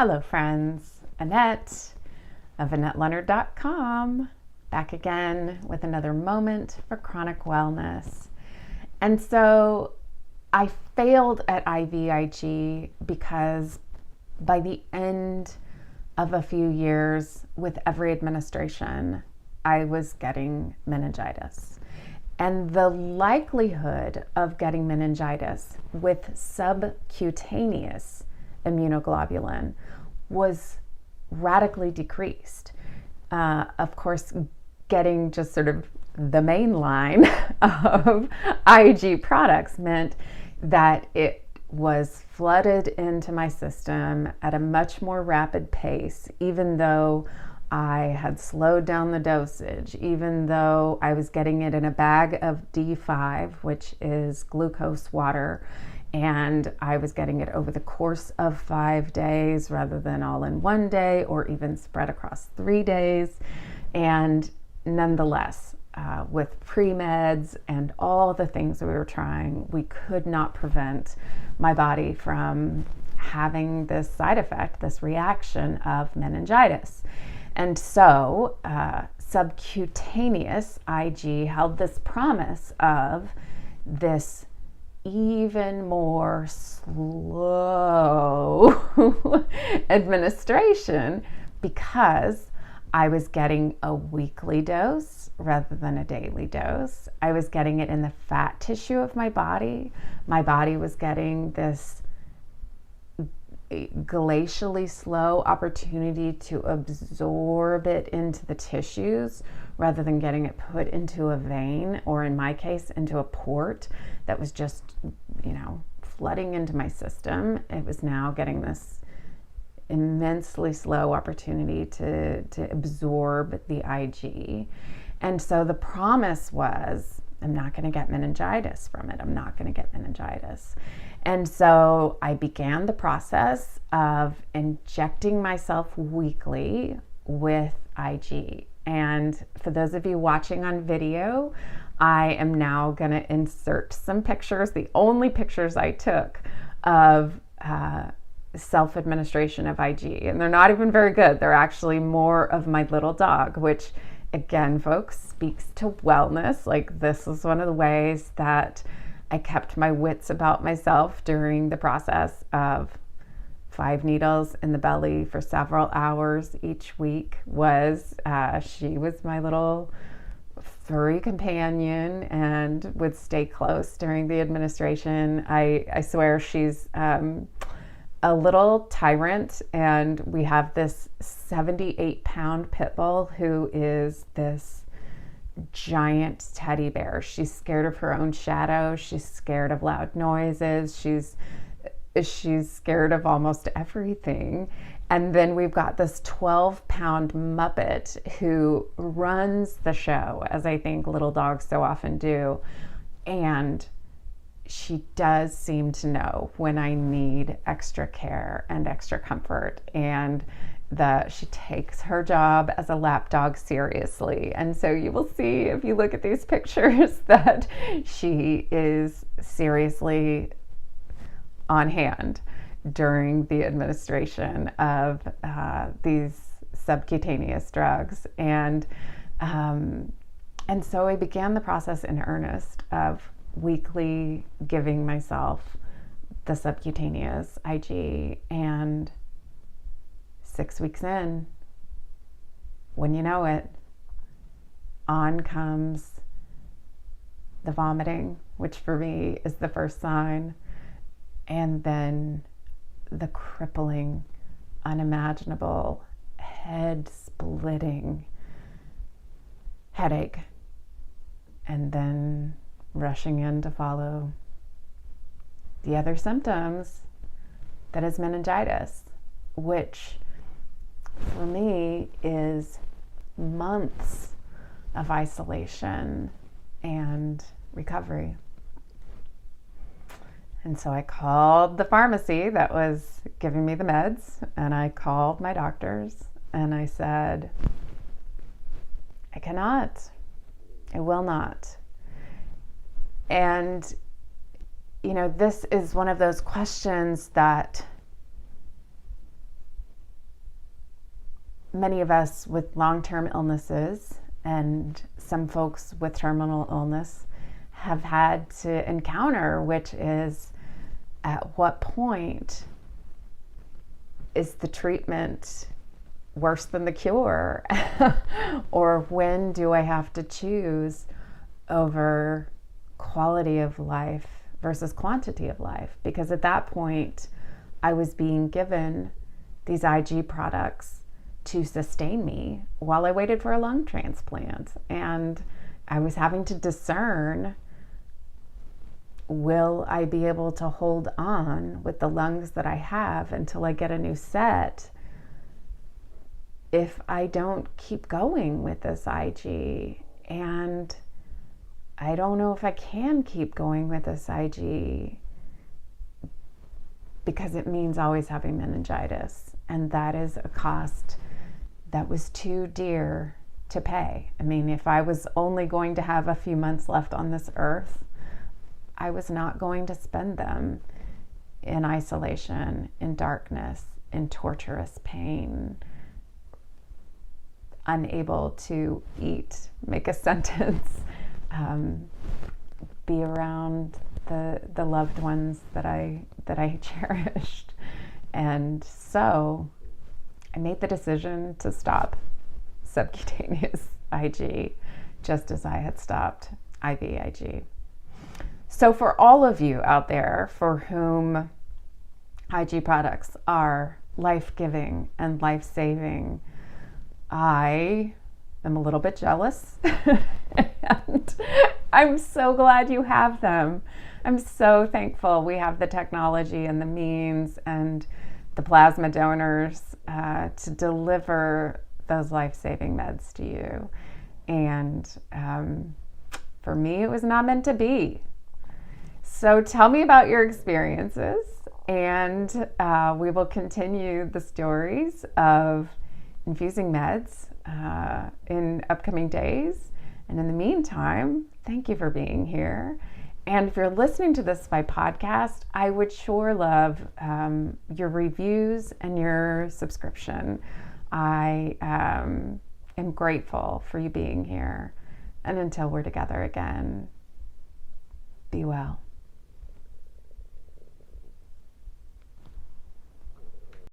Hello friends, Annette of AnnetteLeonard.com, back again with another moment for chronic wellness. And so I failed at IVIG because by the end of a few years with every administration, I was getting meningitis. And the likelihood of getting meningitis with subcutaneous immunoglobulin was radically decreased. Of course, getting just sort of the main line of IG products meant that it was flooded into my system at a much more rapid pace, even though I had slowed down the dosage, even though I was getting it in a bag of D5, which is glucose water, and I was getting it over the course of 5 days rather than all in one day or even spread across 3 days. And nonetheless, with pre-meds and all the things that we were trying, we could not prevent my body from having this side effect, this reaction of meningitis. And so subcutaneous IG held this promise of this even more slow administration because I was getting a weekly dose rather than a daily dose. I was getting it in the fat tissue of my body. My body was getting this glacially slow opportunity to absorb it into the tissues rather than getting it put into a vein, or in my case, into a port that was just, flooding into my system. It was now getting this immensely slow opportunity to absorb the IG. And so the promise was, I'm not going to get meningitis from it. I'm not going to get meningitis. And so I began the process of injecting myself weekly with IG. And for those of you watching on video, I am now going to insert some pictures, the only pictures I took of self-administration of IG. And they're not even very good. They're actually more of my little dog, which again, folks, speaks to wellness. Like, this is one of the ways that I kept my wits about myself during the process of 5 needles in the belly for several hours each week. She was my little furry companion and would stay close during the administration. I swear she's a little tyrant, and we have this 78-pound pit bull who is this giant teddy bear. She's scared of her own shadow. She's scared of loud noises. She's scared of almost everything. And then we've got this 12-pound Muppet who runs the show, as I think little dogs so often do. And she does seem to know when I need extra care and extra comfort. And she takes her job as a lap dog seriously. And so you will see, if you look at these pictures, that she is seriously on hand during the administration of these subcutaneous drugs. And so I began the process in earnest of weekly giving myself the subcutaneous IG, and 6 weeks in, when you know it, on comes the vomiting, which for me is the first sign, and then the crippling, unimaginable, head-splitting headache, and then rushing in to follow the other symptoms, that is meningitis, which for me is months of isolation and recovery. And so I called the pharmacy that was giving me the meds, and I called my doctors, and I said, I cannot, I will not. And, this is one of those questions that many of us with long-term illnesses and some folks with terminal illness have had to encounter, which is, at what point is the treatment worse than the cure? Or when do I have to choose over quality of life versus quantity of life? Because at that point, I was being given these IG products to sustain me while I waited for a lung transplant. And I was having to discern, will I be able to hold on with the lungs that I have until I get a new set if I don't keep going with this IG? And I don't know if I can keep going with this IG because it means always having meningitis. And that is a cost that was too dear to pay. I mean, if I was only going to have a few months left on this earth, I was not going to spend them in isolation, in darkness, in torturous pain, unable to eat, make a sentence, be around the loved ones that I cherished. And so I made the decision to stop subcutaneous IG, just as I had stopped IVIG. So for all of you out there for whom IG products are life-giving and life-saving, I am a little bit jealous and I'm so glad you have them. I'm so thankful we have the technology and the means and the plasma donors to deliver those life-saving meds to you. And for me, it was not meant to be. So tell me about your experiences, and we will continue the stories of infusing meds in upcoming days. And in the meantime, thank you for being here. And if you're listening to this by podcast, I would sure love your reviews and your subscription. I am grateful for you being here. And until we're together again, be well.